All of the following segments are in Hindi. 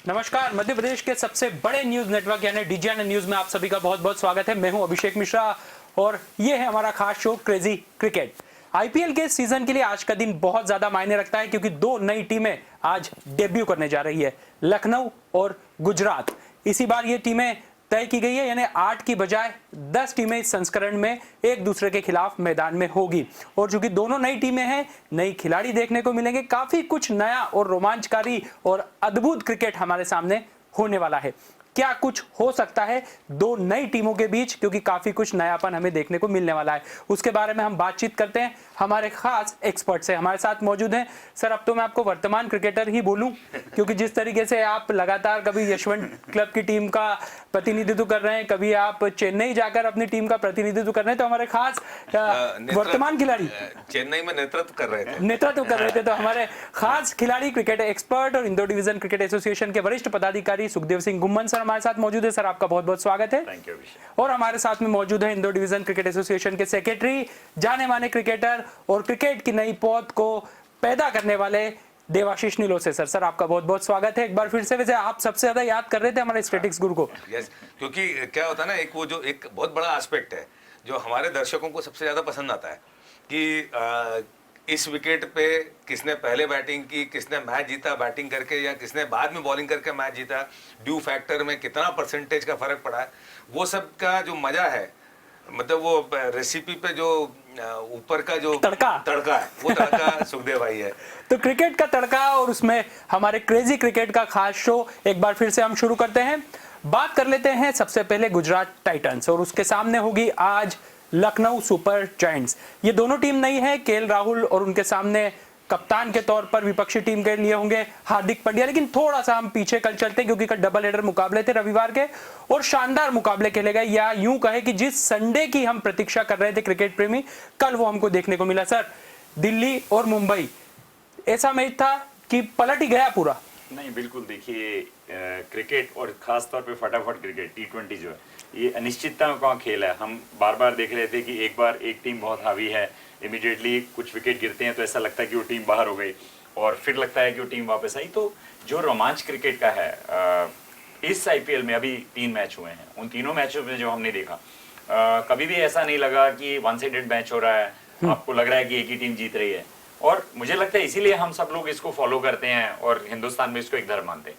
नमस्कार, मध्य प्रदेश के सबसे बड़े न्यूज नेटवर्क यानी डीजीएन न्यूज में आप सभी का बहुत बहुत स्वागत है। मैं हूं अभिषेक मिश्रा और ये है हमारा खास शो क्रेजी क्रिकेट। आईपीएल के सीजन के लिए आज का दिन बहुत ज्यादा मायने रखता है क्योंकि दो नई टीमें आज डेब्यू करने जा रही है, लखनऊ और गुजरात। इसी बार ये टीमें तय की गई है, यानी 8 की बजाय 10 टीमें इस संस्करण में एक दूसरे के खिलाफ मैदान में होगी। और चूंकि दोनों नई टीमें हैं, नई खिलाड़ी देखने को मिलेंगे, काफी कुछ नया और रोमांचकारी और अद्भुत क्रिकेट हमारे सामने होने वाला है। क्या कुछ हो सकता है दो नई टीमों के बीच, क्योंकि काफी कुछ नयापन हमें देखने को मिलने वाला है, उसके बारे में हम बातचीत करते हैं हमारे खास एक्सपर्ट से। हमारे साथ मौजूद हैं सर, अब तो मैं आपको वर्तमान क्रिकेटर ही बोलूं क्योंकि जिस तरीके से आप लगातार कभी यशवंत क्लब की टीम का प्रतिनिधित्व कर रहे हैं, कभी आप चेन्नई जाकर अपनी टीम का प्रतिनिधित्व कर रहे हैं, तो हमारे खास वर्तमान खिलाड़ी चेन्नई में नेतृत्व कर रहे थे तो हमारे खास खिलाड़ी, क्रिकेट एक्सपर्ट और इंदौर डिवीजन क्रिकेट एसोसिएशन के वरिष्ठ पदाधिकारी सुखदेव सिंह गुम्मन सर हमारे साथ मौजूद है। सर, आपका बहुत बहुत स्वागत है। Thank you. और हमारे साथ में मौजूद है इंदौर डिवीजन क्रिकेट एसोसिएशन के सेक्रेटरी, जाने माने क्रिकेटर और क्रिकेट की नई पौध को पैदा करने वाले देवाशीष नीलोसे सर। सर, आपका बहुत बहुत स्वागत है एक बार फिर से। वैसे आप सबसे ज्यादा याद कर रहे थे हमारे स्टैटिक्स गुरु को। यस, क्योंकि क्या होता है ना, एक बहुत बड़ा एस्पेक्ट है जो हमारे दर्शकों को सबसे ज्यादा पसंद आता है कि इस विकेट पे किसने पहले बैटिंग की, किसने मैच जीता बैटिंग करके या किसने बाद में बॉलिंग करके मैच जीता, ड्यू फैक्टर में कितना परसेंटेज का फर्क पड़ा है, वो सब का जो मजा है, मतलब वो रेसिपी पे जो ऊपर का जो तड़का है, वो तड़का सुखदेव भाई है। तो क्रिकेट का तड़का और उसमें हमारे क्रेजी क्रिकेट का खास शो एक बार फिर से हम शुरू करते हैं। बात कर लेते हैं सबसे पहले गुजरात टाइटंस और उसके सामने होगी आज लखनऊ सुपर जायंट्स। ये दोनों टीम नई है, केएल राहुल और उनके सामने कप्तान के तौर पर विपक्षी टीम के लिए होंगे हार्दिक पांड्या। लेकिन थोड़ा सा हम पीछे कल चलते हैं क्योंकि कल डबल हेडर मुकाबले थे रविवार के और शानदार मुकाबले खेले गए, या यूं कहे कि जिस संडे की हम प्रतीक्षा कर रहे थे क्रिकेट प्रेमी, कल वो हमको देखने को मिला। सर, दिल्ली और मुंबई ऐसा मैच था कि पलट ही गया पूरा। नहीं, बिल्कुल। देखिए, क्रिकेट और खास तौर पे फटाफट क्रिकेट T20 जो है, ये अनिश्चितता का खेल है। हम बार बार देख रहे थे कि एक बार एक टीम बहुत हावी है, इमीडिएटली कुछ विकेट गिरते हैं तो ऐसा लगता है कि वो टीम बाहर हो गई और फिर लगता है कि वो टीम वापस आई। तो जो रोमांच क्रिकेट का है, इस आईपीएल में अभी 3 मैच हुए हैं, उन तीनों मैचों में जो हमने देखा, कभी भी ऐसा नहीं लगा कि वन साइडेड मैच हो रहा है, आपको लग रहा है कि एक ही टीम जीत रही है। और मुझे लगता है इसीलिए हम सब लोग इसको फॉलो करते हैं और हिंदुस्तान में इसको एक धर्म मानते हैं।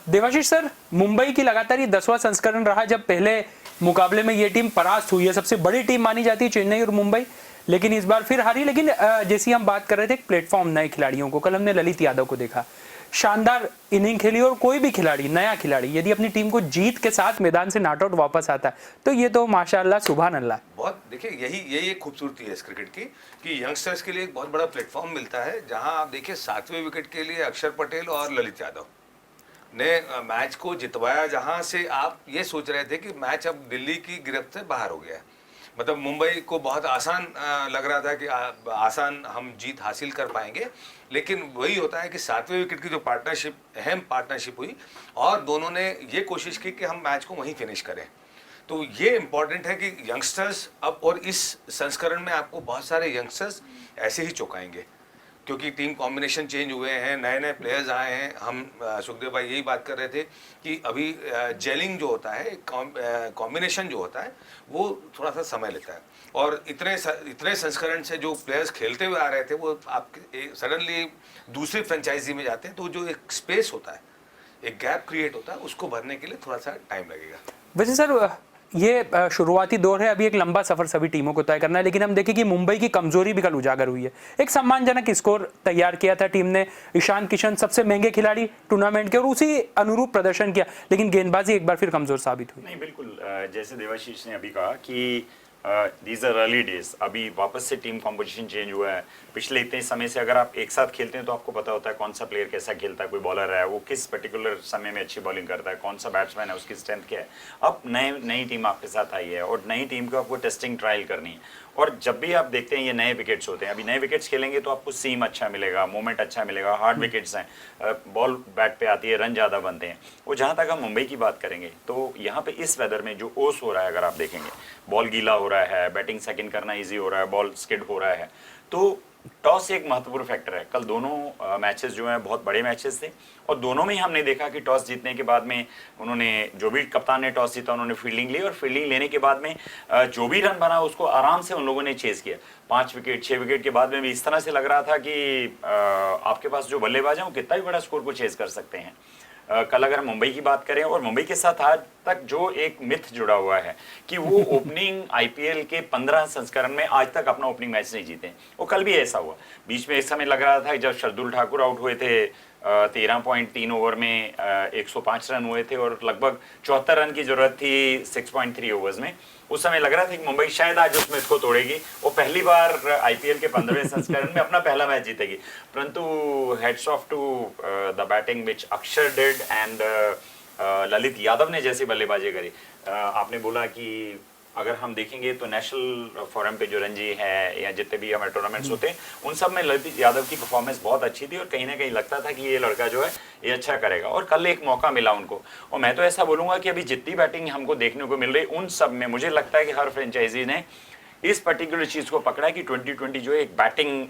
देवाशीष सर, मुंबई की लगातार ये 10वां संस्करण रहा जब पहले मुकाबले में ये टीम परास्त हुई है। सबसे बड़ी टीम मानी जाती है चेन्नई और मुंबई, लेकिन इस बार फिर हारी। लेकिन जैसी हम बात कर रहे थे प्लेटफॉर्म नए खिलाड़ियों को, कल हमने ललित यादव को देखा, शानदार इनिंग खेली। और कोई भी खिलाड़ी, नया खिलाड़ी यदि अपनी टीम को जीत के साथ मैदान से नॉट आउट वापस आता है तो ये तो माशाअल्लाह सुभान अल्लाह। बहुत, देखिए, यही एक खूबसूरती है इस क्रिकेट की कि यंगस्टर्स के लिए एक बहुत बड़ा प्लेटफॉर्म मिलता है, जहां आप देखिए 7वें विकेट के लिए अक्षर पटेल और ललित यादव ने मैच को जितवाया, जहां से आप ये सोच रहे थे कि मैच अब दिल्ली की गिरफ्त से बाहर हो गया है। मतलब मुंबई को बहुत आसान लग रहा था कि आसान हम जीत हासिल कर पाएंगे, लेकिन वही होता है कि 7वें विकेट की जो पार्टनरशिप, अहम पार्टनरशिप हुई और दोनों ने ये कोशिश की कि हम मैच को वहीं फिनिश करें। तो ये इम्पॉर्टेंट है कि यंगस्टर्स अब, और इस संस्करण में आपको बहुत सारे यंगस्टर्स ऐसे ही चौंकाएंगे क्योंकि टीम कॉम्बिनेशन चेंज हुए हैं, नए नए प्लेयर्स आए हैं। हम सुखदेव भाई यही बात कर रहे थे कि अभी जेलिंग जो होता है, कॉम्बिनेशन जो होता है, वो थोड़ा सा समय लेता है। और इतने संस्करण से जो प्लेयर्स खेलते हुए आ रहे थे, वो आपके सडनली दूसरी फ्रेंचाइजी में जाते हैं, तो जो एक स्पेस होता है, एक गैप क्रिएट होता है, उसको भरने के लिए थोड़ा सा टाइम लगेगा। वैसे सर, ये शुरुआती दौर है, अभी एक लंबा सफर सभी टीमों को तय करना है। लेकिन हम देखें कि मुंबई की कमजोरी भी कल उजागर हुई है। एक सम्मानजनक स्कोर तैयार किया था टीम ने, ईशान किशन सबसे महंगे खिलाड़ी टूर्नामेंट के, और उसी अनुरूप प्रदर्शन किया, लेकिन गेंदबाजी एक बार फिर कमजोर साबित हुई। नहीं, बिल्कुल। जैसे देवाशीष ने अभी कहा कि दीज आर अर्ली डेज, अभी वापस से टीम कॉम्पोजिशन चेंज हुआ है। पिछले इतने समय से अगर आप एक साथ खेलते हैं तो आपको पता होता है कौन सा प्लेयर कैसा खेलता है, कोई बॉलर है वो किस पर्टिकुलर समय में अच्छी बॉलिंग करता है, कौन सा बैट्समैन है, उसकी स्ट्रेंथ क्या है। अब नई टीम आपके साथ आई है और नई टीम को आपको टेस्टिंग ट्रायल करनी है। और जब भी आप देखते हैं ये नए विकेट्स होते हैं, अभी नए विकेट्स खेलेंगे तो आपको सीम अच्छा मिलेगा, मूवमेंट अच्छा मिलेगा, हार्ड विकेट्स हैं, बॉल बैट पे आती है, रन ज़्यादा बनते हैं। और जहाँ तक हम मुंबई की बात करेंगे तो यहाँ पे इस वेदर में जो ओस हो रहा है, अगर आप देखेंगे बॉल गीला हो रहा है, बैटिंग सेकंड करना ईजी हो रहा है, बॉल स्किड हो रहा है, तो टॉस एक महत्वपूर्ण फैक्टर है। कल दोनों मैचेस जो हैं बहुत बड़े मैचेस थे और दोनों में ही हमने देखा कि टॉस जीतने के बाद में उन्होंने, जो भी कप्तान ने टॉस जीता, उन्होंने फील्डिंग ली और फील्डिंग लेने के बाद में जो भी रन बना उसको आराम से उन लोगों ने चेस किया। 5 विकेट 6 विकेट के बाद में भी इस तरह से लग रहा था कि आपके पास जो बल्लेबाज हैं वो कितना भी बड़ा स्कोर को चेस कर सकते हैं। कल अगर मुंबई की बात करें, और मुंबई के साथ आज तक जो एक मिथ जुड़ा हुआ है कि वो ओपनिंग आईपीएल के 15 संस्करण में आज तक अपना ओपनिंग मैच नहीं जीते, वो कल भी ऐसा हुआ। बीच में एक समय लग रहा था जब शार्दुल ठाकुर आउट हुए थे 13.3 ओवर में 105 रन हुए थे और लगभग 74 रन की जरूरत थी 6.3 ओवर्स में। उस समय लग रहा था कि मुंबई शायद आज उस मिथ को तोड़ेगी, वो पहली बार आईपीएल के 15वें संस्करण में अपना पहला मैच जीतेगी। परंतु heads of to the batting which Akshar did and Lalit Yadav ने जैसी बल्लेबाजी करी। आपने बोला कि अगर हम देखेंगे तो नेशनल फोरम पे जो रणजी है या जितने भी हमारे टूर्नामेंट्स होते हैं उन सब में ललित यादव की परफॉर्मेंस बहुत अच्छी थी और कहीं ना कहीं लगता था कि ये लड़का जो है ये अच्छा करेगा, और कल एक मौका मिला उनको। और मैं तो ऐसा बोलूंगा कि अभी जितनी बैटिंग हमको देखने को मिल रही उन सब में मुझे लगता है कि हर फ्रेंचाइजी ने इस पर्टिकुलर चीज़ को पकड़ा है कि 2020 जो है एक बैटिंग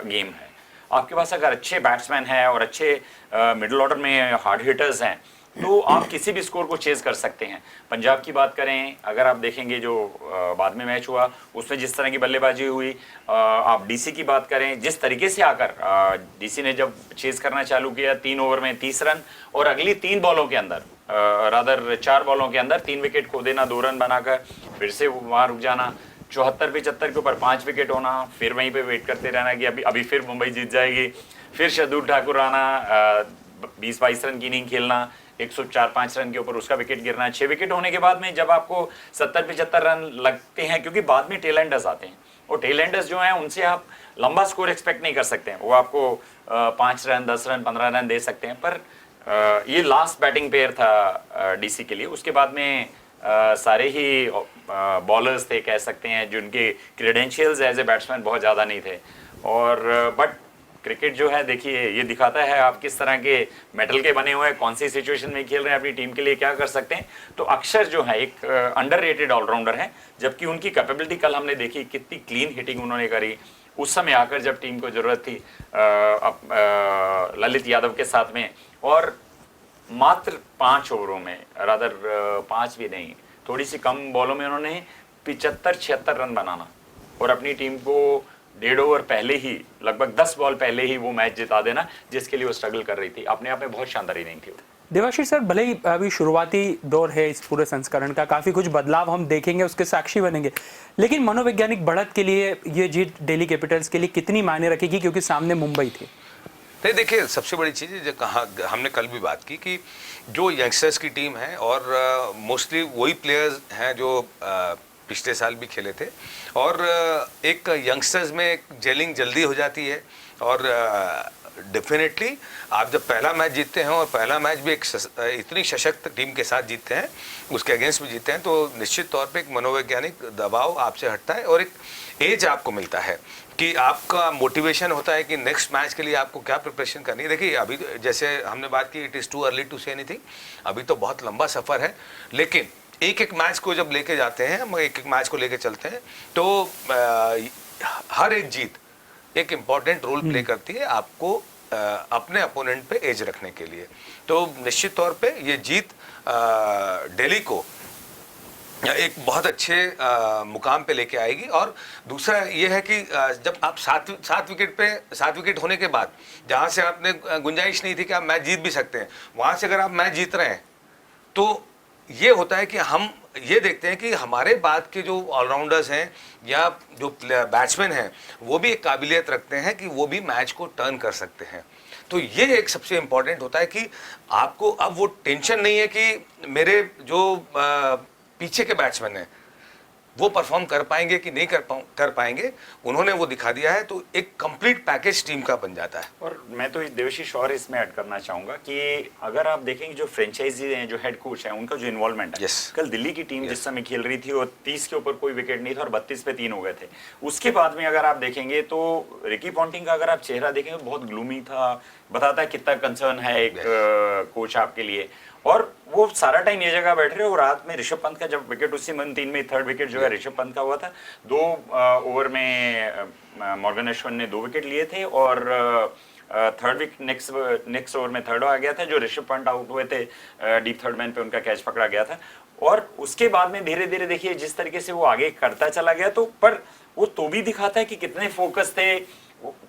गेम है। आपके पास अगर अच्छे बैट्समैन हैं और अच्छे मिडिल ऑर्डर में हार्ड हिटर्स हैं तो आप किसी भी स्कोर को चेज कर सकते हैं। पंजाब की बात करें, अगर आप देखेंगे जो बाद में मैच हुआ उसमें जिस तरह की बल्लेबाजी हुई, आप डीसी की बात करें, जिस तरीके से आकर डीसी ने जब चेज करना चालू किया 3 ओवर में 30 रन और अगली 3 बॉलों के अंदर रादर 4 बॉलों के अंदर 3 विकेट खो देना, 2 रन बनाकर फिर से वहाँ रुक जाना, 74-75 के ऊपर 5 विकेट होना, फिर वहीं पे वेट करते रहना कि अभी फिर मुंबई जीत जाएगी, फिर शार्दुल ठाकुर आना, 20-22 रन की इनिंग खेलना, 104-5 रन के ऊपर उसका विकेट गिरना। 6 विकेट होने के बाद में जब आपको 70-75 रन लगते हैं, क्योंकि बाद में टेल एंडर्स आते हैं और टेल एंडर्स जो हैं उनसे आप लंबा स्कोर एक्सपेक्ट नहीं कर सकते हैं, वो आपको 5 रन 10 रन 15 रन दे सकते हैं। पर ये लास्ट बैटिंग पेयर था डीसी के लिए। उसके बाद में सारे ही बॉलर्स थे कह सकते हैं जिनके क्रेडेंशियल्स एज ए बैट्समैन बहुत ज़्यादा नहीं थे। और बट क्रिकेट जो है देखिए ये दिखाता है आप किस तरह के मेटल के बने हुए हैं, कौन सी सिचुएशन में खेल रहे हैं, अपनी टीम के लिए क्या कर सकते हैं। तो अक्षर जो है एक अंडररेटेड ऑलराउंडर है, जबकि उनकी कैपेबिलिटी कल हमने देखी कितनी क्लीन हिटिंग उन्होंने करी उस समय आकर जब टीम को जरूरत थी ललित यादव के साथ में। और मात्र 5 ओवरों में, रादर 5 भी नहीं, थोड़ी सी कम बॉलों में उन्होंने 75-76 रन बनाना और अपनी टीम को 1.5 ओवर पहले ही, लगभग 10 बॉल पहले ही वो मैच जिता देना, जिसके लिए वो स्ट्रगल कर रही थी। अपने आप में बहुत शानदार इनिंग थी। देवाशीष सर, भले ही अभी शुरुआती दौर है इस पूरे संस्करण का, काफ़ी कुछ बदलाव हम देखेंगे, उसके साक्षी बनेंगे, लेकिन मनोवैज्ञानिक बढ़त के लिए ये जीत दिल्ली कैपिटल्स के लिए कितनी मायने रखेगी, क्योंकि सामने मुंबई थी? नहीं देखिए, सबसे बड़ी चीज़ है जो कहा, हमने कल भी बात की कि जो यंगस्टर्स की टीम है और मोस्टली वही प्लेयर्स हैं जो पिछले साल भी खेले थे, और एक यंगस्टर्स में एक जेलिंग जल्दी हो जाती है। और डेफिनेटली आप जब पहला मैच जीतते हैं और पहला मैच भी एक इतनी सशक्त टीम के साथ जीतते हैं, उसके अगेंस्ट भी जीतते हैं, तो निश्चित तौर पे एक मनोवैज्ञानिक दबाव आपसे हटता है और एक एज आपको मिलता है कि आपका मोटिवेशन होता है कि नेक्स्ट मैच के लिए आपको क्या प्रिपरेशन करनी है। देखिए अभी जैसे हमने बात की, it is too early to say anything, अभी तो बहुत लंबा सफ़र है, लेकिन एक एक मैच को जब लेके जाते हैं, हम एक एक मैच को लेके चलते हैं, तो हर एक जीत एक इम्पॉर्टेंट रोल प्ले करती है आपको अपने अपोनेंट पे एज रखने के लिए। तो निश्चित तौर पे ये जीत दिल्ली को एक बहुत अच्छे मुकाम पे लेके आएगी। और दूसरा ये है कि जब आप 7 विकेट होने के बाद, जहाँ से आपने गुंजाइश नहीं थी कि आप मैच जीत भी सकते हैं, वहाँ से अगर आप मैच जीत रहे हैं, तो ये होता है कि हम ये देखते हैं कि हमारे बाद के जो ऑलराउंडर्स हैं या जो बैट्समैन हैं, वो भी एक काबिलियत रखते हैं कि वो भी मैच को टर्न कर सकते हैं। तो ये एक सबसे इम्पॉर्टेंट होता है कि आपको अब वो टेंशन नहीं है कि मेरे जो पीछे के बैट्समैन हैं वो परफॉर्म कर पाएंगे कि नहीं कर पाएंगे, उन्होंने वो दिखा दिया है। तो एक कंप्लीट पैकेज टीम का बन जाता है। और मैं तो देवाशीष और इसमें ऐड करना चाहूंगा कि अगर आप देखेंगे जो फ्रेंचाइजी हैं, जो हेड कोच है, उनका जो इन्वॉल्वमेंट है, कल दिल्ली की टीम जिस समय खेल रही थी और 30 के ऊपर कोई विकेट नहीं था और 32 पे 3 हो गए थे। उसके बाद में अगर आप देखेंगे तो रिकी पॉन्टिंग का अगर आप चेहरा देखेंगे बहुत ग्लूमी था, बताता है कितना कंसर्न है एक कोच आपके लिए। और वो सारा टाइम ये जगह बैठ रहे और रात में ऋषभ पंत का जब विकेट उसी मन 3 में थर्ड विकेट जो है ऋषभ पंत का हुआ था, 2 ओवर में मॉर्गन अश्विन ने 2 विकेट लिए थे और थर्ड विकेट नेक्स्ट ओवर में थर्ड आ गया था जो ऋषभ पंत आउट हुए थे, डीप थर्ड मैन पे उनका कैच पकड़ा गया था। और उसके बाद में धीरे धीरे देखिए जिस तरीके से वो आगे करता चला गया, तो पर वो तो भी दिखाता है कि कितने फोकस थे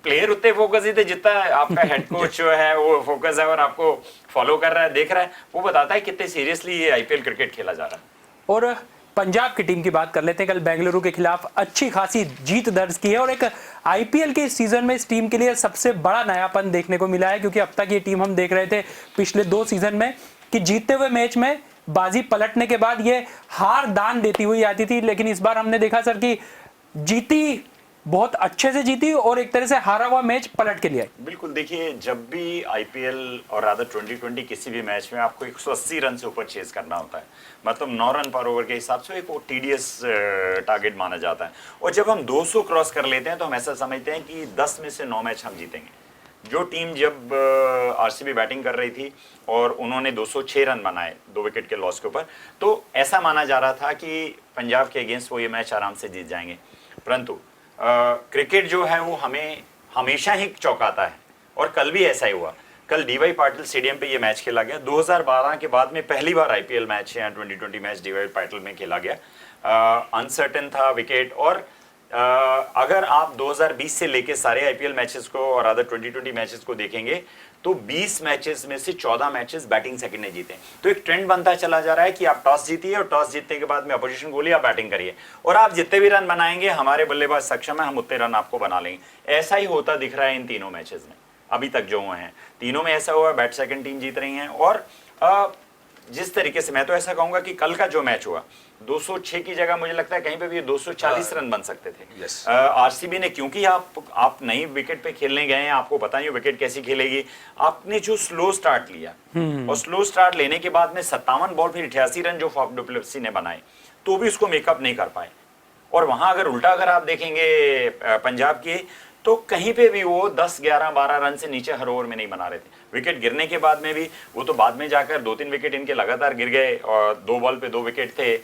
प्लेयर, उतने फोकस ही थे जितना आपका हेड कोच जो है वो फोकस है और आपको फॉलो कर रहा है, देख रहा है, वो बताता है कितने सीरियसली ये आईपीएल क्रिकेट खेला जा रहा है। और पंजाब की टीम की बात कर लेते हैं। कल बेंगलुरु के खिलाफ अच्छी खासी जीत दर्ज की है और एक आईपीएल के इस सीजन में इस टीम के लिए सबसे बड़ा नयापन देखने को मिला है, क्योंकि अब तक ये टीम हम देख रहे थे पिछले 2 सीजन में कि जीतते हुए मैच में बाजी पलटने के बाद ये हार दान देती हुई आती थी, लेकिन इस बार हमने देखा सर कि जीती, बहुत अच्छे से जीती और एक तरह से हारा हुआ मैच पलट के लिए। बिल्कुल, देखिए जब भी आईपीएल और रादर 2020 किसी भी मैच में आपको 180 रन से ऊपर चेज करना होता है, मतलब 9 रन पर ओवर के हिसाब से एक टीडीएस टारगेट माना जाता है। और जब हम 200 क्रॉस कर लेते हैं तो हम ऐसा समझते हैं कि 10 में से 9 मैच हम जीतेंगे। जो टीम जब आरसीबी बैटिंग कर रही थी और उन्होंने 206 रन बनाए 2 विकेट के लॉस के ऊपर, तो ऐसा माना जा रहा था कि पंजाब के अगेंस्ट वो ये मैच आराम से जीत जाएंगे। परंतु क्रिकेट जो है वो हमें हमेशा ही चौंकाता है और कल भी ऐसा ही हुआ। कल डीवाई पाटिल स्टेडियम पे ये मैच खेला गया। 2012 के बाद में पहली बार आईपीएल मैच या 2020 मैच डीवाई पाटिल में खेला गया। अनसर्टेन था विकेट और अगर आप 2020 से लेके सारे आईपीएल मैचेस को और अदर 2020 मैचेस को देखेंगे तो 20 मैचेस में से 14 मैचेस बैटिंग सेकंड ने जीते। तो एक ट्रेंड बनता चला जा रहा है कि आप टॉस जीतिए और टॉस जीतने के बाद में अपोजिशन बोलिए आप बैटिंग करिए और आप जितने भी रन बनाएंगे हमारे बल्लेबाज सक्षम है, हम उतने रन आपको बना लेंगे। ऐसा ही होता दिख रहा है इन तीनों मैचेस में अभी तक जो हुए हैं। तीनों में ऐसा हुआ, बैट सेकंड टीम जीत रही है। और जिस तरीके से मैं तो ऐसा कहूंगा कि कल का जो मैच हुआ 206 की जगह मुझे लगता है कहीं पे भी 240 रन बन सकते थे। आरसीबी ने, क्योंकि आप नई विकेट पे खेलने गए हैं, आपको पता नहीं विकेट कैसी खेलेगी, आपने जो स्लो स्टार्ट लिया और स्लो स्टार्ट लेने के बाद में 57 बॉल फिर 88 रन जो फाफ डु प्लेसिस ने बनाए तो भी उसको मेकअप नहीं कर पाए। और वहां अगर उल्टा अगर आप देखेंगे पंजाब की तो कहीं पे भी वो 10, 11, 12 रन से नीचे हर ओवर में नहीं बना रहे थे। विकेट गिरने के बाद में भी वो तो बाद में जाकर 2-3 विकेट इनके लगातार गिर गए और 2 बॉल पे 2 विकेट थे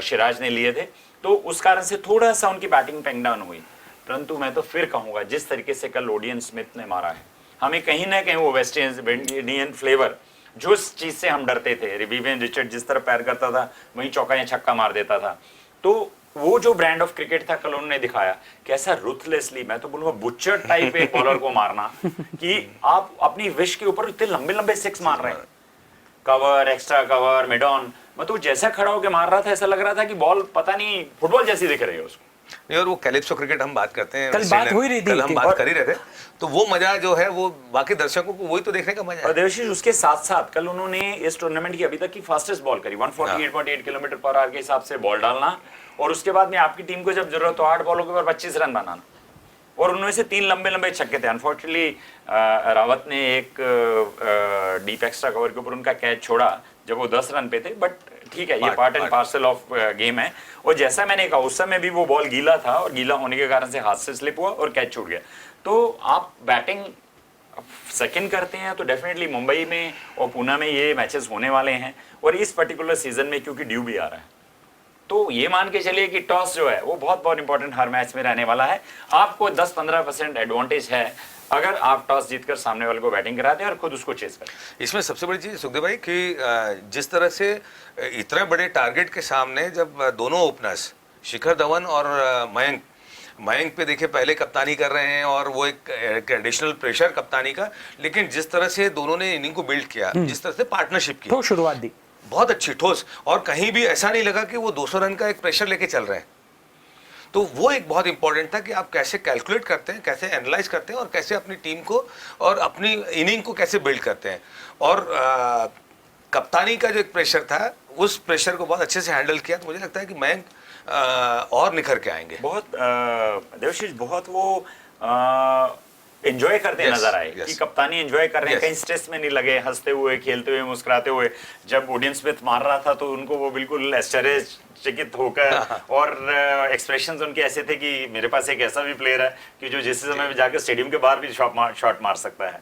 सिराज ने लिए थे, तो उस कारण से थोड़ा सा उनकी बैटिंग पेंग डाउन हुई। परंतु मैं तो फिर कहूंगा जिस तरीके से कल ओडियन स्मिथ ने मारा है, हमें कहीं ना कहीं वो वेस्ट इंडियन फ्लेवर जो इस चीज से हम डरते थे, विवियन रिचर्ड जिस तरह पैर करता था वहीं चौका या छक्का मार देता था, तो वो जो ब्रांड ऑफ क्रिकेट था कल उन्होंने दिखाया। कैसा रुथलेसली, मैं तो बोलूंगा बुच्चर टाइप एक बॉलर को मारना कि आप अपनी विश के ऊपर इतने लंबे लंबे सिक्स मार रहे हैं, cover, extra cover, mid on, मतलब जैसा खड़ा होकर मार रहा था ऐसा लग रहा था कि बॉल पता नहीं फुटबॉल जैसी दिख रही है उसको। नहीं, और वो कैलिप्सो क्रिकेट हम बात करते हैं, कल बात हुई रही थी, कल हम बात कर ही रहे थे, तो वो मजा जो है वो बाकी दर्शकों को वही तो देखने का मजा है। और देवशीष उसके साथ साथ कल उन्होंने इस टूर्नामेंट की अभी तक की फास्टेस्ट बॉल करी 148.8 किलोमीटर पर आवर के हिसाब से बॉल डालना और उसके बाद में आपकी टीम को जब जरूरत हो 8 बॉलों के ऊपर 25 रन बनाना और उनमें से 3 लंबे लंबे छक्के थे। अनफॉर्चुनेटली रावत ने एक डीप एक्स्ट्रा कवर के ऊपर उनका कैच छोड़ा जब वो 10 रन पे थे, बट ठीक है, ये part and parcel of game है। और जैसा मैंने कहा उस समय भी वो बॉल गीला था और गीला होने के कारण से हाथ से स्लिप हुआ और कैच छूट गया। तो आप बैटिंग सेकंड करते हैं तो डेफिनेटली मुंबई में और पुणे में ये मैचेस होने वाले हैं और इस पर्टिकुलर सीजन में क्योंकि ड्यू भी आ रहा है तो ये मान के चलिए कि टॉस जो है वो बहुत बहुत इंपॉर्टेंट हर मैच में रहने वाला है। आपको 10-15% एडवांटेज है अगर आप टॉस जीतकर सामने वाले को बैटिंग कराते हैं और खुद उसको चेस करें। इसमें सबसे बड़ी चीज सुखदेव भाई कि जिस तरह से इतने बड़े टारगेट के सामने जब दोनों ओपनर्स शिखर धवन और मयंक पे देखे पहले कप्तानी कर रहे हैं और वो एक एडिशनल प्रेशर कप्तानी का, लेकिन जिस तरह से दोनों ने इनिंग को बिल्ड किया, जिस तरह से पार्टनरशिप की, तो शुरुआत दी बहुत अच्छी ठोस, और कहीं भी ऐसा नहीं लगा कि वो 200 रन का एक प्रेशर लेके चल रहे हैं। तो वो एक बहुत इंपॉर्टेंट था कि आप कैसे कैलकुलेट करते हैं, कैसे एनालाइज करते हैं और कैसे अपनी टीम को और अपनी इनिंग को कैसे बिल्ड करते हैं। और कप्तानी का जो एक प्रेशर था उस प्रेशर को बहुत अच्छे से हैंडल किया, तो मुझे लगता है कि मयंक और निखर के आएंगे। बहुत देवशीष बहुत वो एंजॉय करते नजर आए कि कप्तानी एंजॉय कर रहे हैं, कहीं स्ट्रेस में नहीं लगे, हंसते हुए, खेलते हुए, मुस्कुराते हुए। जब ओडियन स्मिथ मार रहा था तो उनको वो बिल्कुल आश्चर्यचकित होकर और एक्सप्रेशंस उनके ऐसे थे कि मेरे पास एक ऐसा भी प्लेयर है कि जो जिस समय जाकर स्टेडियम के बाहर भी शॉट मार सकता है।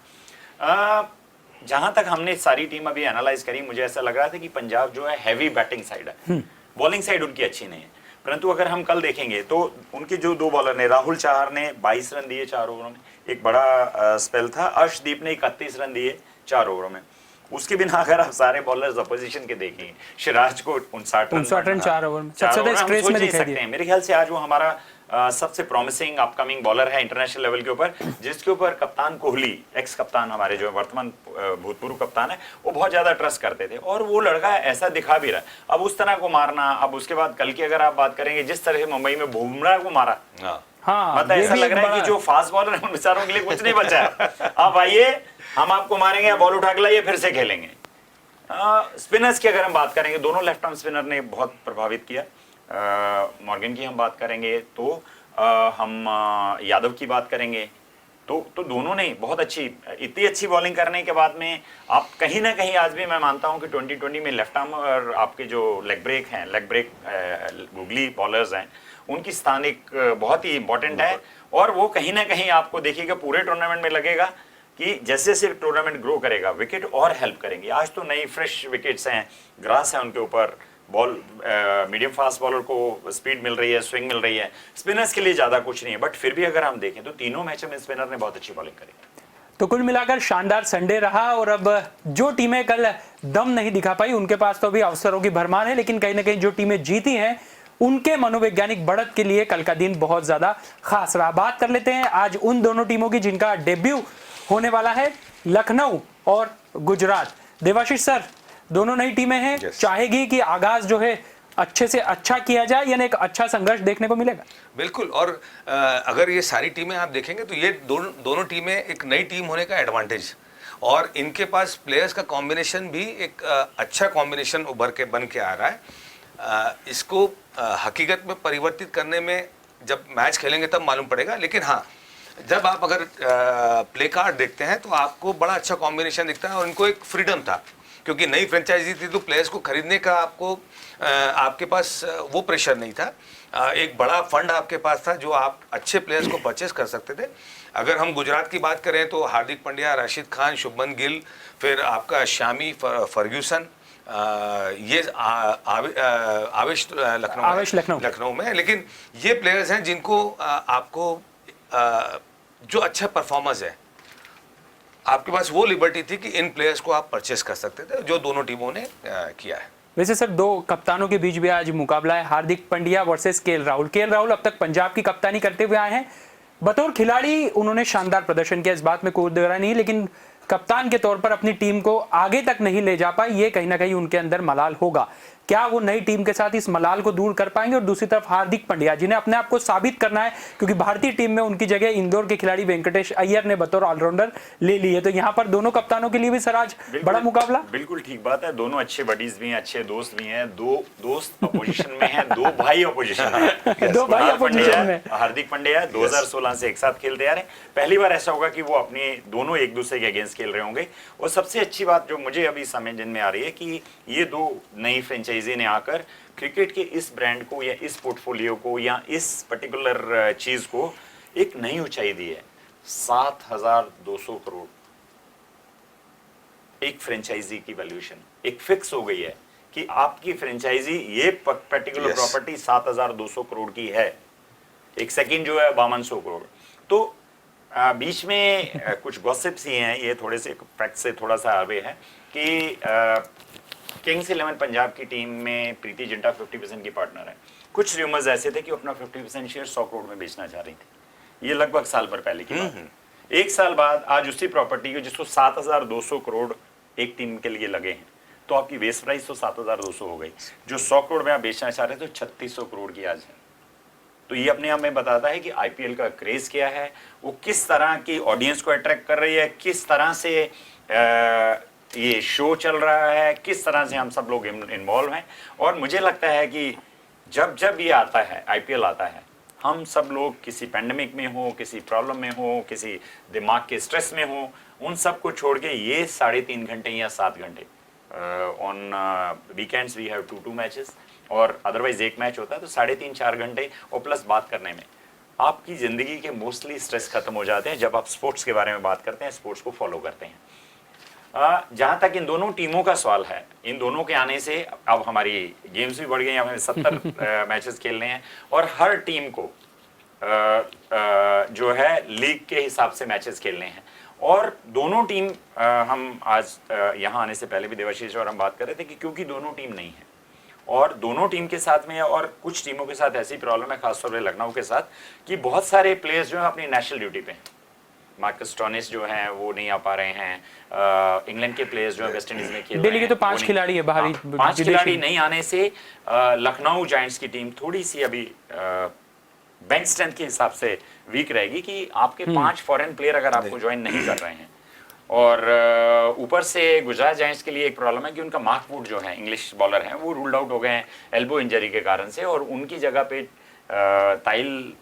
जहां तक हमने सारी टीम अभी एनालाइज करी, मुझे ऐसा लग रहा था कि पंजाब जो है हैवी बैटिंग साइड है, बॉलिंग साइड उनकी अच्छी नहीं है। परंतु अगर हम कल देखेंगे तो उनके जो दो बॉलर ने, राहुल चाहर ने 22 रन दिए 4 ओवरों में, एक बड़ा स्पेल था। अर्शदीप ने 31 रन दिए 4 ओवरों में। उसके बिना अगर आप सारे बॉलर्स अपोजिशन के देखेंगे, सिराज को 59 रन 4 ओवर में चार सबसे ओवर ज्यादा हम स्ट्रेस सोच में नहीं दिखाई सकते दिया। हैं। मेरे ख्याल से आज वो हमारा सबसे प्रॉमिसिंग अपकमिंग बॉलर है इंटरनेशनल लेवल के ऊपर, जिसके ऊपर कप्तान कोहली, एक्स कप्तान हमारे जो वर्तमान भूतपूर्व कप्तान है, वो बहुत ज्यादा ट्रस्ट करते थे और वो लड़का ऐसा दिखा भी रहा है। अब उस तरह को मारना, अब उसके बाद कल की अगर आप बात करेंगे, जिस तरह से मुंबई में बुमराह को मारा, हाँ, मतलब ये ऐसा भी लग एक रहा है कि बड़ा- जो फास्ट बॉलर है उन बेचारों के लिए कुछ नहीं बचा है। आप आइए, हम आपको मारेंगे, आप बॉल उठा के लाइए, फिर से खेलेंगे। स्पिनर्स की अगर हम बात करेंगे, दोनों लेफ्ट आर्म स्पिनर ने बहुत प्रभावित किया। मॉर्गन की हम बात करेंगे तो हम यादव की बात करेंगे तो दोनों ने बहुत अच्छी, इतनी अच्छी बॉलिंग करने के बाद में आप कहीं ना कहीं, आज भी मैं मानता हूं कि 2020 में लेफ्ट आर्म और आपके जो लेग ब्रेक गूगली बॉलर्स हैं, उनकी स्थान एक बहुत ही इंपॉर्टेंट है। और वो कहीं ना कहीं आपको देखिएगा पूरे टूर्नामेंट में लगेगा कि जैसे जैसे टूर्नामेंट ग्रो करेगा विकेट और हेल्प करेंगे। आज तो नई फ्रेश विकेट्स हैं, ग्रास है उनके ऊपर, बॉल मीडियम फास्ट बॉलर को स्पीड मिल रही है, स्विंग मिल रही है। स्पिनर्स के लिए ज्यादा कुछ नहीं है, बट फिर भी अगर हम देखें तो तीनों मैचों में स्पिनर ने बहुत अच्छी बॉलिंग करी। तो कुल मिलाकर शानदार संडे रहा। और अब जो टीमें कल दम नहीं दिखा पाई, उनके पास तो अभी अवसरों की भरमार है, लेकिन कहीं ना कहीं जो टीमें जीती हैं उनके मनोवैज्ञानिक बढ़त के लिए कल का दिन बहुत ज्यादा खास रहा। बात कर लेते हैं आज उन दोनों टीमों की जिनका डेब्यू होने वाला है, लखनऊ और गुजरात। देवाशीष सर, दोनों नई टीमें हैं, Yes. चाहेगी कि आगाज जो है अच्छे से अच्छा किया जाए, यानी एक अच्छा संघर्ष देखने को मिलेगा। बिल्कुल। और अगर ये सारी टीमें आप देखेंगे तो ये दोनों टीमें एक नई टीम होने का एडवांटेज, और इनके पास प्लेयर्स का कॉम्बिनेशन भी एक अच्छा कॉम्बिनेशन उभर के बन के आ रहा है। इसको हकीकत में परिवर्तित करने में जब मैच खेलेंगे तब मालूम पड़ेगा, लेकिन हाँ, जब आप अगर प्ले कार्ड देखते हैं तो आपको बड़ा अच्छा कॉम्बिनेशन दिखता है। और इनको एक फ्रीडम था, क्योंकि नई फ्रेंचाइजी थी तो प्लेयर्स को खरीदने का आपके पास वो प्रेशर नहीं था। एक बड़ा फंड आपके पास था जो आप अच्छे प्लेयर्स को परचेस कर सकते थे। अगर हम गुजरात की बात करें तो हार्दिक पांड्या, राशिद खान, शुभमन गिल, फिर आपका शामी, फर्ग्यूसन, ये आवेश लखनऊ में। लेकिन ये प्लेयर्स हैं जिनको आपको जो अच्छा परफॉर्मेंस है, आपके पास वो लिबर्टी थी कि इन प्लेयर्स को आप परचेस कर सकते थे, जो दोनों टीमों ने किया है। वैसे सर, दो कप्तानों के बीच भी आज मुकाबला है, Hardik Pandya versus KL Rahul. KL Rahul अब तक पंजाब की कप्तानी करते हुए आए हैं। बतौर खिलाड़ी उन्होंने शानदार प्रदर्शन किया, इस बात में कोई दो राय नहीं, लेकिन कप्तान के तौर पर अपनी टीम को आगे तक नहीं ले जा पाए, ये कहीं ना कहीं उनके अंदर मलाल होगा। क्या वो नई टीम के साथ इस मलाल को दूर कर पाएंगे? और दूसरी तरफ हार्दिक पांड्या, जिन्हें अपने आप को साबित करना है, क्योंकि भारतीय टीम में उनकी जगह इंदौर के खिलाड़ी वेंकटेश अय्यर ने बतौर ऑलराउंडर ले ली है। तो यहाँ पर दोनों कप्तानों के लिए भी सर आज बड़ा मुकाबला। बिल्कुल ठीक बात है, दोनों अच्छे बडीज भी हैं, अच्छे दोस्त भी हैं। दो दोस्त अपोजिशन में हैं, दो भाई अपोजिशन में। दो भाई अपोजिशन में। हार्दिक पांड्या 2016 से एक साथ खेलते आ रहे हैं। पहली बार ऐसा होगा कि वो अपने दोनों एक दूसरे के अगेंस्ट खेल रहे होंगे। और सबसे अच्छी बात जो मुझे अभी समझ में आ रही है कि ये दो नई फ्रेंचाइजी ने आकर क्रिकेट के इस ब्रांड को या इस पोर्टफोलियो को या इस पर्टिकुलर चीज को एक नई ऊंचाई दी है। 7,200 करोड़ एक फ्रेंचाइजी की वैल्यूएशन एक फिक्स हो गई है कि आपकी फ्रेंचाइजी ये पर्टिकुलर प्रॉपर्टी 7,200 करोड़ की है। एक सेकंड जो है 5200 करोड़। तो बीच में कुछ गॉसिप्स ही हैं, ये थोड़े से फैक्ट से थोड़ा सा आगे है कि किंग्स 11 पंजाब की टीम में प्रीति जिंटा 50% की पार्टनर है। कुछ रूमर्स ऐसे थे कि अपना 50% शेयर 100 करोड़ में बेचना चाह रही थी। ये लगभग साल भर पहले की बात है। एक साल बाद आज उसी प्रॉपर्टी को, जिसको 7,200 करोड़ एक टीम के लिए लगे हैं, तो आपकी बेस प्राइस तो 7,200 हो गई। जो 100 करोड़ में आप बेचना चाह रहे थे तो 3,600 करोड़ की आज है। तो ये अपने आप में बताता है कि आईपीएल का क्रेज क्या है, वो किस तरह की ऑडियंस को अट्रैक्ट कर रही है, किस तरह से ये शो चल रहा है, किस तरह से हम सब लोग इन्वॉल्व हैं। और मुझे लगता है कि जब जब ये आता है, आईपीएल आता है, हम सब लोग किसी पैंडेमिक में हो, किसी प्रॉब्लम में हो, किसी दिमाग के स्ट्रेस में हो, उन सब को छोड़ के ये 3.5 घंटे या 7 घंटे on weekends we have 2 matches, और अदरवाइज एक मैच होता है, तो 3.5-4 घंटे और प्लस बात करने में आपकी ज़िंदगी के मोस्टली स्ट्रेस खत्म हो जाते हैं जब आप स्पोर्ट्स के बारे में बात करते हैं, स्पोर्ट्स को फॉलो करते हैं। जहां तक इन दोनों टीमों का सवाल है, इन दोनों के आने से अब हमारी गेम्स भी बढ़ गई हैं, हमें 70 मैचेस खेलने हैं और हर टीम को जो है लीग के हिसाब से मैचेस खेलने हैं। और दोनों टीम हम आज यहाँ आने से पहले भी देवाशीष और हम बात कर रहे थे कि क्योंकि दोनों टीम नहीं है और दोनों टीम के साथ में और कुछ टीमों के साथ ऐसी प्रॉब्लम है, खासतौर पर लखनऊ के साथ, कि बहुत सारे प्लेयर्स जो हैं अपनी नेशनल ड्यूटी पे हैं। मार्कस स्टोनिस जो हैं वो नहीं आ पा रहे हैं, इंग्लैंड के प्लेयर्स जो है वेस्ट इंडीज में खेल रहे हैं। दिल्ली के तो 5 खिलाड़ी है बाहरी, 5 खिलाड़ी नहीं आने से लखनऊ जायंट्स की टीम थोड़ी सी अभी बेंच स्ट्रेंथ के हिसाब से वीक रहेगी कि आपके 5 फॉरेन प्लेयर अगर आपको ज्वाइन नहीं कर रहे हैं। और ऊपर से गुजरात जायंट्स के लिए एक प्रॉब्लम है कि उनका मार्क वुड जो है इंग्लिश बॉलर हैं वो रूल्ड आउट हो गए हैं एल्बो इंजरी के कारण से, और उनकी जगह पे ताइल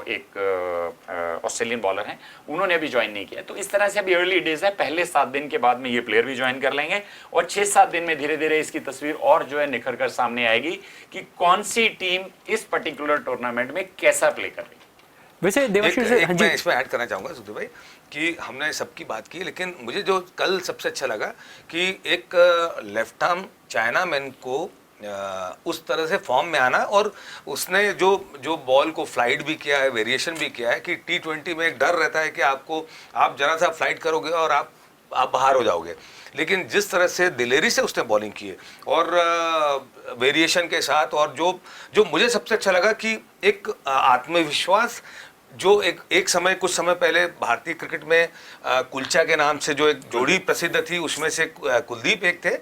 एक ऑस्ट्रेलियन बॉलर हैं, उन्होंने अभी ज्वाइन नहीं किया। तो इस तरह से अभी अर्ली डेज है, पहले 7 दिन के बाद में ये प्लेयर भी ज्वाइन कर लेंगे और 6-7 दिन में धीरे धीरे इसकी तस्वीर और जो है निखर कर सामने आएगी कि कौन सी टीम इस पर्टिकुलर टूर्नामेंट में कैसा प्ले कर रही है। वैसे देवाशीष एक मैं इसमें ऐड करना चाहूँगा सुधीर भाई कि हमने सबकी बात की, लेकिन मुझे जो कल सबसे अच्छा लगा कि एक लेफ्ट आर्म चाइना मैन को उस तरह से फॉर्म में आना, और उसने जो बॉल को फ्लाइट भी किया है, वेरिएशन भी किया है कि T20 में एक डर रहता है कि आप जरा सा फ्लाइट करोगे और आप बाहर हो जाओगे, लेकिन जिस तरह से दिलेरी से उसने बॉलिंग की है और वेरिएशन के साथ, और जो मुझे सबसे अच्छा लगा कि एक आत्मविश्वास जो एक समय कुछ समय पहले भारतीय क्रिकेट में कुलचा के नाम से जो एक जोड़ी प्रसिद्ध थी उसमें से कुलदीप एक थे,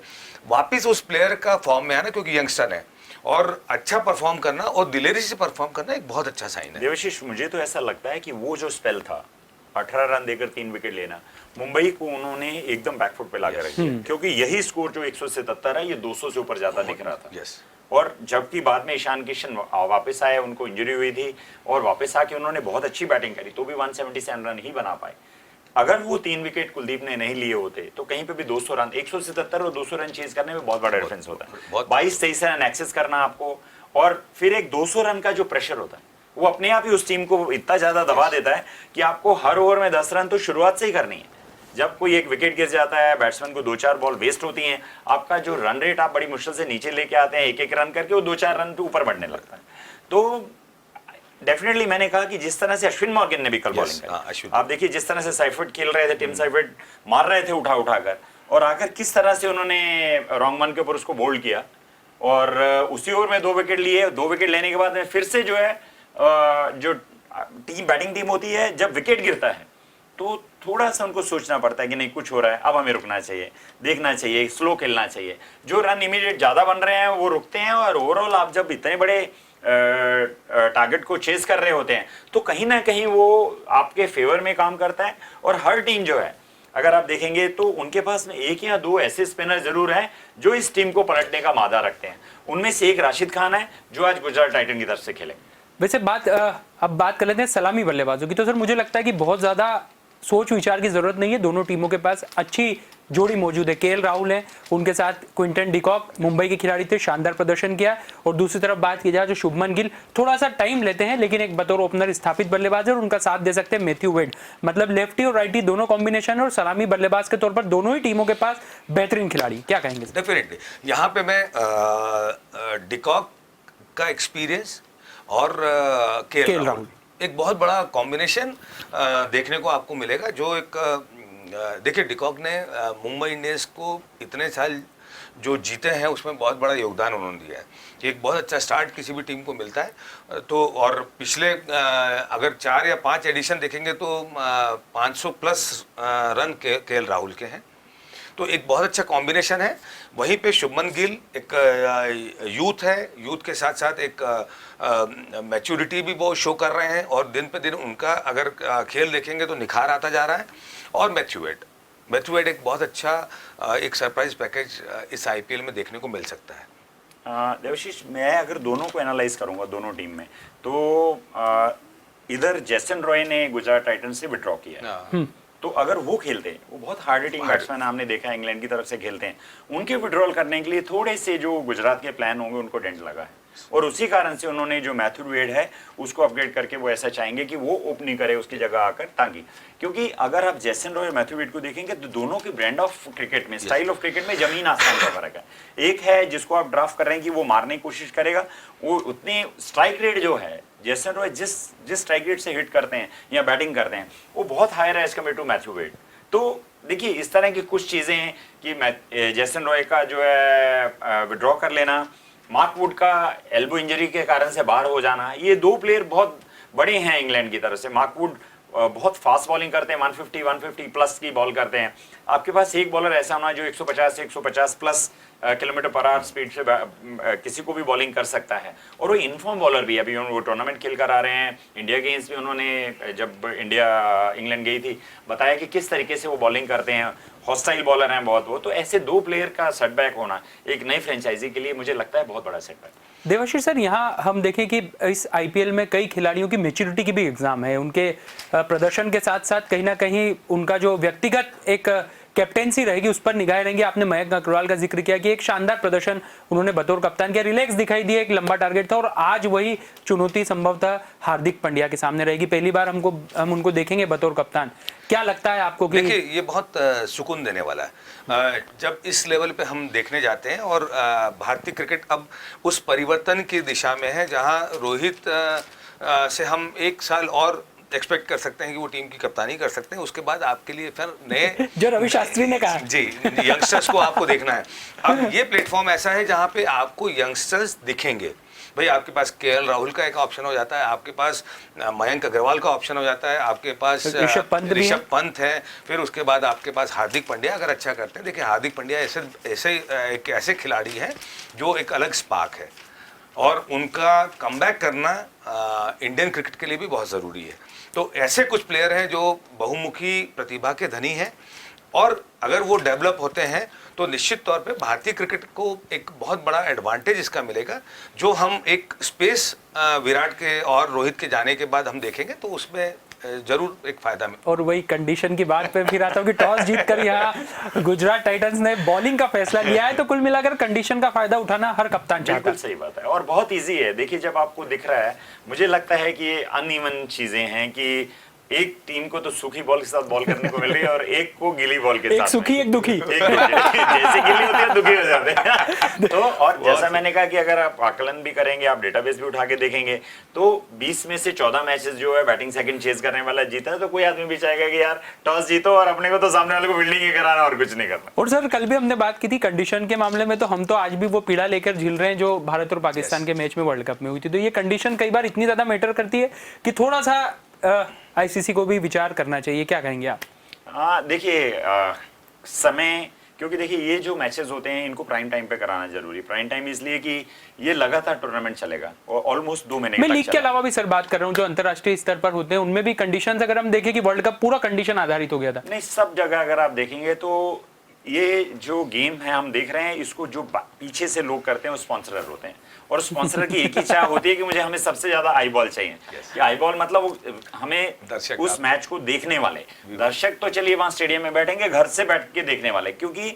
वापिस उस प्लेयर का फॉर्म में आना क्योंकि यंगस्टर है और अच्छा परफॉर्म करना और दिलेरी से परफॉर्म करना एक बहुत अच्छा साइन है। देवाशीष मुझे तो ऐसा लगता है कि वो जो स्पेल था 18 रन देकर 3 विकेट लेना, मुंबई को उन्होंने एकदम बैकफुट पे लाकर रख दिया, क्योंकि यही स्कोर जो 177 है ये 200 से ऊपर ज्यादा दिख रहा था। और जबकि बाद में ईशान किशन वापस आए, उनको इंजरी हुई थी और वापस आके उन्होंने बहुत अच्छी बैटिंग करी तो भी 177 रन ही बना पाए। अगर वो 3 विकेट कुलदीप ने नहीं लिए होते तो कहीं पे भी 200 रन, 177 और 200 रन चेज करने में बहुत बड़ा डिफरेंस होता है। 22-23 रन एक्सेस करना आपको, और फिर एक 200 रन का जो प्रेशर होता है वो अपने आप ही उस टीम को इतना ज्यादा दबा देता है कि आपको हर ओवर में 10 रन तो शुरुआत से ही करनी है। जब कोई एक विकेट गिर जाता है, बैट्समैन को 2-4 बॉल वेस्ट होती हैं, आपका जो रन रेट आप बड़ी मुश्किल से नीचे लेके आते हैं, एक रन करके वो 2-4 रन पे ऊपर बढ़ने लगता है। तो डेफिनेटली मैंने कहा कि जिस तरह से अश्विन मॉर्गन ने भी कल बॉलिंग करी, आप देखिए जिस तरह से साइफर्ट खेल रहे थे, टिम साइफर्ट मार रहे थे उठा कर, और आकर किस तरह से उन्होंने रॉन्ग मन के ऊपर उसको बोल्ड किया और उसी ओवर में 2 विकेट लिए। 2 विकेट लेने के बाद में फिर से जो है जो बैटिंग टीम होती है, जब विकेट गिरता है तो थोड़ा सा उनको सोचना पड़ता है कि नहीं कुछ हो रहा है, अब हमें रुकना चाहिए, देखना चाहिए, स्लो खेलना चाहिए। जो रन इमीडिएट ज़्यादा बन रहे हैं वो रुकते हैं, और ओवरऑल आप जब इतने बड़े टारगेट को चेस कर रहे होते हैं तो कहीं ना कहीं वो आपके फेवर में काम करता है। और हर टीम जो है अगर आप देखेंगे तो उनके पास में 1 या 2 ऐसे स्पिनर जरूर हैं जो इस टीम को पलटने का मादा रखते हैं। उनमें से एक राशिद खान है जो आज गुजरात टाइटन की तरफ से खेले। वैसे अब बात कर लेते हैं सलामी बल्लेबाजों की। तो सर मुझे लगता है कि बहुत ज्यादा सोच विचार की जरूरत नहीं है, दोनों टीमों के पास अच्छी जोड़ी मौजूद है। केएल राहुल है, उनके साथ क्विंटन डिकॉक मुंबई के खिलाड़ी थे, शानदार प्रदर्शन किया। और दूसरी तरफ बात की जाए तो शुभमन गिल थोड़ा सा टाइम लेते हैं लेकिन एक बतौर ओपनर स्थापित बल्लेबाज है और उनका साथ दे सकते हैं मैथ्यू वेड। मतलब लेफ्टी और राइटी दोनों कॉम्बिनेशन और सलामी बल्लेबाज के तौर पर दोनों ही टीमों के पास बेहतरीन खिलाड़ी। क्या कहेंगे? डेफिनेटली यहाँ पे मैं डिकॉक का एक्सपीरियंस और केएल राहुल एक बहुत बड़ा कॉम्बिनेशन देखने को आपको मिलेगा। जो एक देखिए डिकॉक ने मुंबई इंडियंस को इतने साल जो जीते हैं उसमें बहुत बड़ा योगदान उन्होंने दिया है। एक बहुत अच्छा स्टार्ट किसी भी टीम को मिलता है तो, और पिछले अगर 4 या 5 एडिशन देखेंगे तो 500 प्लस रन केएल राहुल के हैं, तो एक बहुत अच्छा कॉम्बिनेशन है। वहीं पे शुभमन गिल एक यूथ है, यूथ के साथ साथ एक मैच्योरिटी भी वो शो कर रहे हैं और दिन पे दिन उनका अगर खेल देखेंगे तो निखार आता जा रहा है। और मैथ्यू वेड एक बहुत अच्छा एक सरप्राइज पैकेज इस आईपीएल में देखने को मिल सकता है। देवाशीष मैं अगर दोनों को एनालाइज करूंगा दोनों टीम में तो इधर जेसन रॉय ने गुजरात टाइटन से विड्रॉ किया है, तो अगर वो खेलते हैं, वो बहुत हार्ड हिटिंग बैट्समैन हमने देखा है इंग्लैंड की तरफ से खेलते हैं, उनके विड्रॉल करने के लिए थोड़े से जो गुजरात के प्लान होंगे उनको डेंट लगा है। और उसी कारण से उन्होंने जो मैथ्यू वेड है उसको अपग्रेड करके वो ऐसा चाहेंगे कि वो ओपनिंग करे उसकी जगह आकर, ताकि क्योंकि अगर आप जेसन रॉय और मैथ्यू वेड को देखेंगे तो दोनों के ब्रांड ऑफ क्रिकेट में, स्टाइल ऑफ क्रिकेट में जमीन आसमान का फर्क है। एक है जिसको आप ड्राफ्ट कर रहे हैं कि वो मारने की कोशिश करेगा, वो उतनी स्ट्राइक रेट जो है जेसन रॉय जिस स्ट्राइक रेट से हिट करते हैं या बैटिंग करते हैं वो बहुत हायर है as compared to Matthew Wade. तो देखिए इस तरह की कुछ चीजें हैं कि जेसन रॉय का जो है विड्रॉ कर लेना, मार्क वुड का एल्बो इंजरी के कारण से बाहर हो जाना, ये दो प्लेयर बहुत बड़े हैं इंग्लैंड की तरफ से। मार्क वुड बहुत फास्ट बॉलिंग करते हैं, 150 प्लस की बॉल करते हैं। आपके पास एक बॉलर ऐसा होना जो 150 से 150 plus kilometre per hour speed से किसी को भी बॉलिंग कर सकता है, और वो इनफॉर्म बॉलर भी। अभी वो टूर्नामेंट खेल कर आ रहे हैं, इंडिया गेम्स भी उन्होंने जब इंडिया इंग्लैंड गई थी बताया कि किस तरीके से वो बॉलिंग करते हैं, हॉस्टाइल बॉलर हैं बहुत वो। तो ऐसे दो प्लेयर का सेटबैक होना एक नई फ्रेंचाइजी के लिए मुझे लगता है बहुत बड़ा सेटबैक। देवाशीष सर, यहाँ हम देखें कि इस आईपीएल में कई खिलाड़ियों की मैच्योरिटी की भी एग्जाम है। उनके प्रदर्शन के साथ साथ कहीं ना कहीं उनका जो व्यक्तिगत एक कैप्टेंसी रहेगी उस पर निगाहें रहेंगी। आपने मयंक अग्रवाल का जिक्र किया कि एक शानदार प्रदर्शन उन्होंने बतौर कप्तान किया, रिलैक्स दिखाई दिया, एक लंबा टारगेट था, और आज वही चुनौती संभवतः हार्दिक पांड्या के सामने रहेगी। पहली बार हम उनको देखेंगे बतौर कप्तान। क्या लगता है आपको कि देखिए ये बहुत सुकून देने वाला है जब इस लेवल पे हम देखने जाते हैं, और भारतीय क्रिकेट अब उस परिवर्तन की दिशा में है जहां रोहित से हम एक साल और एक्सपेक्ट कर सकते हैं कि वो टीम की कप्तानी कर सकते हैं। उसके बाद आपके लिए फिर नए जो रवि शास्त्री ने कहा जी, यंगस्टर्स को आपको देखना है। अब ये प्लेटफॉर्म ऐसा है जहां पे आपको यंगस्टर्स दिखेंगे। भाई आपके पास केएल राहुल का एक ऑप्शन हो जाता है, आपके पास मयंक अग्रवाल का ऑप्शन हो जाता है, आपके पास ऋषभ पंत है, फिर उसके बाद आपके पास हार्दिक पांड्या अगर अच्छा करते हैं। देखिए हार्दिक पांड्या ऐसे खिलाड़ी हैं जो एक अलग स्पार्क है, और उनका कमबैक करना इंडियन क्रिकेट के लिए भी बहुत ज़रूरी है। तो ऐसे कुछ प्लेयर हैं जो बहुमुखी प्रतिभा के धनी हैं, और अगर वो डेवलप होते हैं तो निश्चित तौर पे भारतीय क्रिकेट को एक बहुत बड़ा एडवांटेज इसका मिलेगा, जो हम एक स्पेस विराट के और रोहित के जाने के बाद हम देखेंगे तो उसमें जरूर एक फायदा मिलेगा। और वही कंडीशन की बात पे फिर आता हूँ कि टॉस जीतकर यहाँ गुजरात टाइटंस ने बॉलिंग का फैसला लिया है, तो कुल मिलाकर कंडीशन का फायदा उठाना हर कप्तान चाहता है। सही बात है, और बहुत इजी है। देखिए जब आपको दिख रहा है, मुझे लगता है कि ये अनइवन चीजें हैं कि एक टीम को तो सूखी बॉल के साथ बॉल करने को मिल रही है और एक को गीली बॉल के साथ, एक सुखी एक दुखी, जैसे गीली होती है दुखी हो जाते हैं। तो और जैसा मैंने कहा कि अगर आप आकलन भी करेंगे, आप डेटाबेस भी उठा के देखेंगे, तो 20 में से 14 मैचेस जो है बैटिंग सेकंड चेज करने वाला जीता है। तो कोई आदमी भी चाहेगा कि यार टॉस जीतो और अपने को तो सामने वाले को फील्डिंग ही कराना और कुछ नहीं करना। और सर कल भी हमने बात की थी कंडीशन के मामले में, तो हम तो आज भी वो पीड़ा लेकर झील रहे हैं जो भारत और पाकिस्तान के मैच में वर्ल्ड कप में हुई थी। तो ये कंडीशन कई बार इतनी ज्यादा मैटर करती है कि थोड़ा सा आईसीसी को भी विचार करना चाहिए। क्या कहेंगे आप? हाँ देखिए समय, क्योंकि देखिए ये जो मैचेस होते हैं इनको प्राइम टाइम पे कराना जरूरी। प्राइम टाइम इसलिए कि ये लगातार टूर्नामेंट चलेगा और ऑलमोस्ट 2 महीने मैं लीग के अलावा भी सर बात कर रहा हूँ जो अंतरराष्ट्रीय स्तर पर होते हैं, उनमें भी कंडीशंस अगर हम देखें कि वर्ल्ड कप पूरा कंडीशन आधारित हो गया था। नहीं, सब जगह अगर आप देखेंगे तो ये जो गेम है हम देख रहे हैं, इसको जो पीछे से लोग करते हैं वो स्पॉन्सरर होते हैं, और स्पॉन्सरर की एक ही चाह होती है कि हमें सबसे ज्यादा आई बॉल चाहिए। कि आई बॉल मतलब हमें उस मैच को देखने वाले दर्शक, तो चलिए वहां स्टेडियम में बैठेंगे, घर से बैठ के देखने वाले, क्योंकि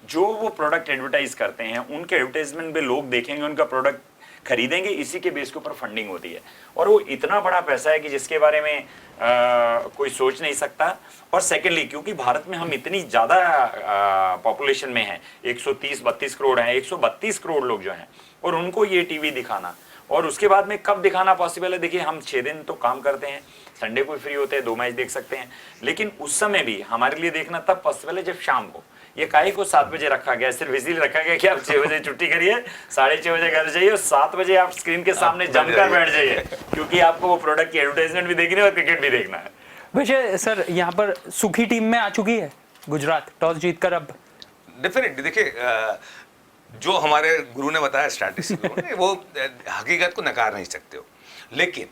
जो वो प्रोडक्ट एडवर्टाइज करते हैं उनके एडवर्टाइजमेंट में लोग देखेंगे, उनका प्रोडक्ट खरीदेंगे, इसी के बेस के ऊपर फंडिंग होती है। और वो इतना बड़ा पैसा है कि जिसके बारे में कोई सोच नहीं सकता। और सेकेंडली क्योंकि भारत में हम इतनी ज्यादा पॉपुलेशन में हैं, 130-32 करोड़ हैं, 132 करोड़ लोग जो हैं, और उनको ये टीवी दिखाना, और उसके बाद में कब दिखाना पॉसिबल है? देखिए हम 6 दिन तो काम करते हैं, संडे को फ्री होते हैं, 2 मैच देख सकते हैं, लेकिन उस समय भी हमारे लिए देखना तब पॉसिबल है जब शाम को। ये काहे को 7 बजे रखा गया, सिर्फ इसीलिए रखा गया कि आप 6 बजे छुट्टी करिए, 6:30 बजे घर जाइए और 7 बजे आप स्क्रीन के सामने जमकर बैठ जाइए, क्योंकि आपको वो प्रोडक्ट की एडवर्टाइजमेंट भी देखनी है और क्रिकेट भी देखना है। वैसे सर यहाँ पर सुखी टीम में आ चुकी है गुजरात टॉस जीतकर। अब डेफिनेटली देखिए जो हमारे गुरु ने बताया स्ट्रैटेजी वो हकीकत को नकार नहीं सकते हो, लेकिन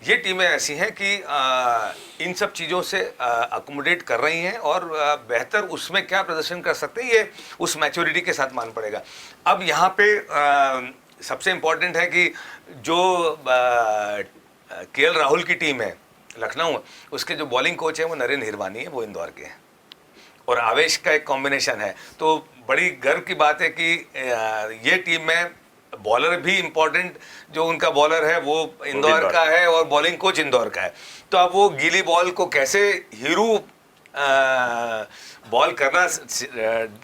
ये टीमें ऐसी हैं कि इन सब चीज़ों से अकोमोडेट कर रही हैं, और बेहतर उसमें क्या प्रदर्शन कर सकते हैं ये उस मैच्योरिटी के साथ मान पड़ेगा। अब यहाँ पे सबसे इम्पोर्टेंट है कि जो केएल राहुल की टीम है लखनऊ, उसके जो बॉलिंग कोच है वो नरेंद्र हिरवानी है, वो इंदौर के हैं, और आवेश का एक कॉम्बिनेशन है। तो बड़ी गर्व की बात है कि ये टीम में बॉलर भी इम्पोर्टेंट, जो उनका बॉलर है वो इंदौर का है और बॉलिंग कोच इंदौर का है। तो अब वो गीली बॉल को कैसे हीरू बॉल करना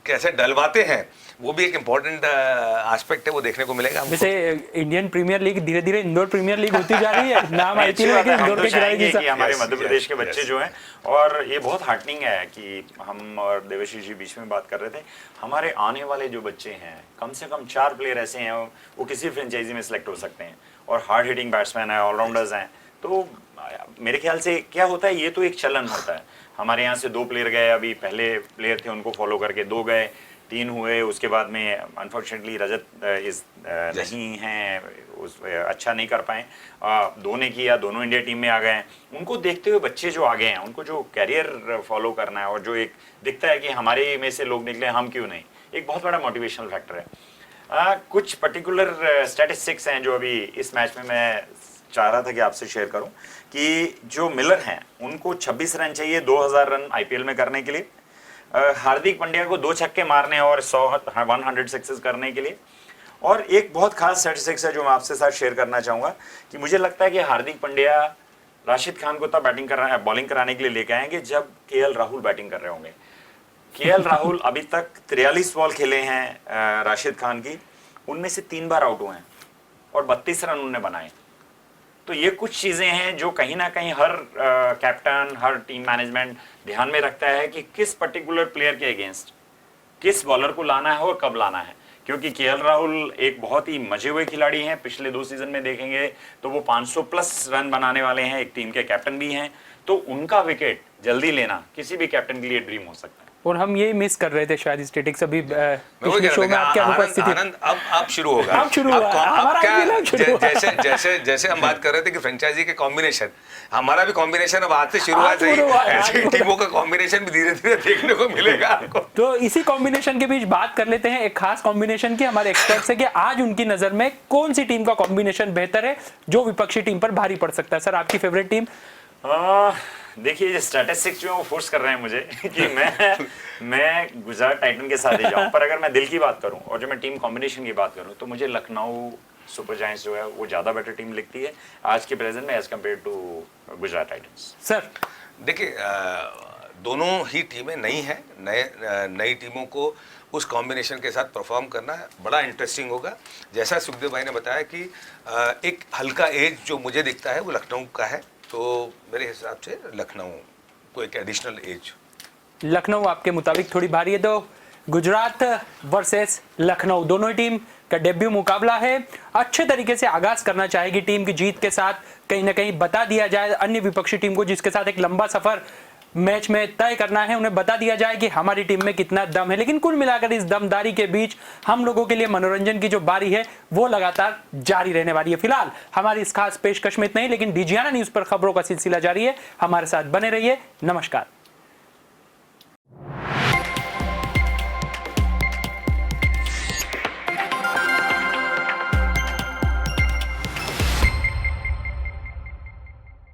कैसे डलवाते हैं, वो भी एक इम्पोर्टेंट एस्पेक्ट है, वो देखने को मिलेगा हमको। जैसे इंडियन प्रीमियर लीग धीरे धीरे इंदौर प्रीमियर लीग होती जा रही है, नाम आईपीएल में इंदौर के खिलाड़ी कि जैसा। हमारे Yes, मध्य प्रदेश के yes, बच्चे yes. जो हैं, और ये बहुत हार्टनिंग है कि हम और देवाशीष जी बीच में बात कर रहे थे, हमारे आने वाले जो बच्चे हैं कम से कम 4 प्लेयर ऐसे हैं वो किसी फ्रेंचाइजी में सिलेक्ट हो सकते हैं, और हार्ड हिटिंग बैट्समैन है, ऑलराउंडर्स हैं। तो मेरे ख्याल से क्या होता है, ये तो एक चलन होता है। हमारे यहाँ से 2 प्लेयर गए, अभी पहले प्लेयर थे उनको फॉलो करके 2 गए, 3 हुए, उसके बाद में अनफॉर्चुनेटली रजत नहीं हैं, अच्छा नहीं कर पाए। 2 ने किया, दोनों इंडिया टीम में आ गए हैं। उनको देखते हुए बच्चे जो आगे हैं, उनको जो कैरियर फॉलो करना है और जो एक दिखता है कि हमारे में से लोग निकले, हम क्यों नहीं, एक बहुत बड़ा मोटिवेशनल फैक्टर है। कुछ पर्टिकुलर स्टैटिस्टिक्स हैं जो अभी इस मैच में मैं चाह रहा था कि आपसे शेयर करूं, कि जो मिलर हैं उनको 26 रन चाहिए 2000 रन आईपीएल में करने के लिए, हार्दिक पांड्या को 2 छक्के मारने और 100 सिक्सेस करने के लिए। और एक बहुत खास स्टैटिस्टिक्स है जो मैं आपसे साथ शेयर करना चाहूंगा, कि मुझे लगता है कि हार्दिक पांड्या राशिद खान को तब बॉलिंग कराने के लिए लेके आएंगे जब केएल राहुल बैटिंग कर रहे होंगे। केएल राहुल अभी तक 43 बॉल खेले हैं राशिद खान की, उनमें से 3 बार आउट हुए हैं और 32 रन उन्होंने बनाए। तो ये कुछ चीज़ें हैं जो कहीं ना कहीं हर कैप्टन, हर टीम मैनेजमेंट ध्यान में रखता है कि किस पर्टिकुलर प्लेयर के अगेंस्ट किस बॉलर को लाना है और कब लाना है। क्योंकि केएल राहुल एक बहुत ही मजे हुए खिलाड़ी हैं, पिछले 2 सीजन में देखेंगे तो वो 500 प्लस रन बनाने वाले हैं, एक टीम के कैप्टन भी हैं। तो उनका विकेट जल्दी लेना किसी भी कैप्टन के लिए ड्रीम हो सकता है। और हम ये मिस कर रहे थे शायद स्टेटिक्स अभी मैं वही पिछले कह शो रहा में था आपकी कि अनुपस्थिति। आनंद अब शुरू होगा। अब शुरू हुआ, हमारा IPL अब शुरू हुआ। जैसे हम बात कर रहे थे कि फ्रेंचाइजी के कॉम्बिनेशन, हमारा भी कॉम्बिनेशन अब आज से शुरुआत आज शुरू हुआ है, ऐसे आज टीमों का कॉम्बिनेशन भी धीरे धीरे देखने को मिलेगा आपको। तो इसी कॉम्बिनेशन के बीच बात कर लेते हैं एक खास कॉम्बिनेशन की। हमारे एक्सपर्ट से कि आज उनकी नजर में कौन सी टीम का कॉम्बिनेशन बेहतर है जो विपक्षी टीम पर भारी पड़ सकता है। सर, आपकी फेवरेट टीम? देखिए, ये स्टैटिस्टिक्स जो है वो फोर्स कर रहे हैं मुझे कि मैं गुजरात टाइटन के साथ ही जाऊं, पर अगर मैं दिल की बात करूं और जो मैं टीम कॉम्बिनेशन की बात करूं तो मुझे लखनऊ सुपर जायंट्स जो है वो ज़्यादा बेटर टीम लगती है आज के प्रेजेंट में as compared to Gujarat Titans. Sir, देखिए, दोनों ही टीमें नई हैं, नई टीमों को उस कॉम्बिनेशन के साथ परफॉर्म करना बड़ा इंटरेस्टिंग होगा। जैसा सुखदेव भाई ने बताया कि एक हल्का एज जो मुझे दिखता है वो लखनऊ का है, तो मेरे हिसाब से लखनऊ को एक एडिशनल एज। लखनऊ आपके मुताबिक थोड़ी भारी है, तो गुजरात वर्सेस लखनऊ दोनों ही टीम का डेब्यू मुकाबला है। अच्छे तरीके से आगाज करना चाहेगी टीम की जीत के साथ, कहीं ना कहीं बता दिया जाए अन्य विपक्षी टीम को जिसके साथ एक लंबा सफर मैच में तय करना है, उन्हें बता दिया जाए कि हमारी टीम में कितना दम है। लेकिन कुल मिलाकर इस दमदारी के बीच हम लोगों के लिए मनोरंजन की जो बारी है वो लगातार जारी रहने वाली है। फिलहाल हमारी इस खास पेशकश में इतना ही, लेकिन डिजियाना न्यूज पर खबरों का सिलसिला जारी है। हमारे साथ बने रहिए। नमस्कार।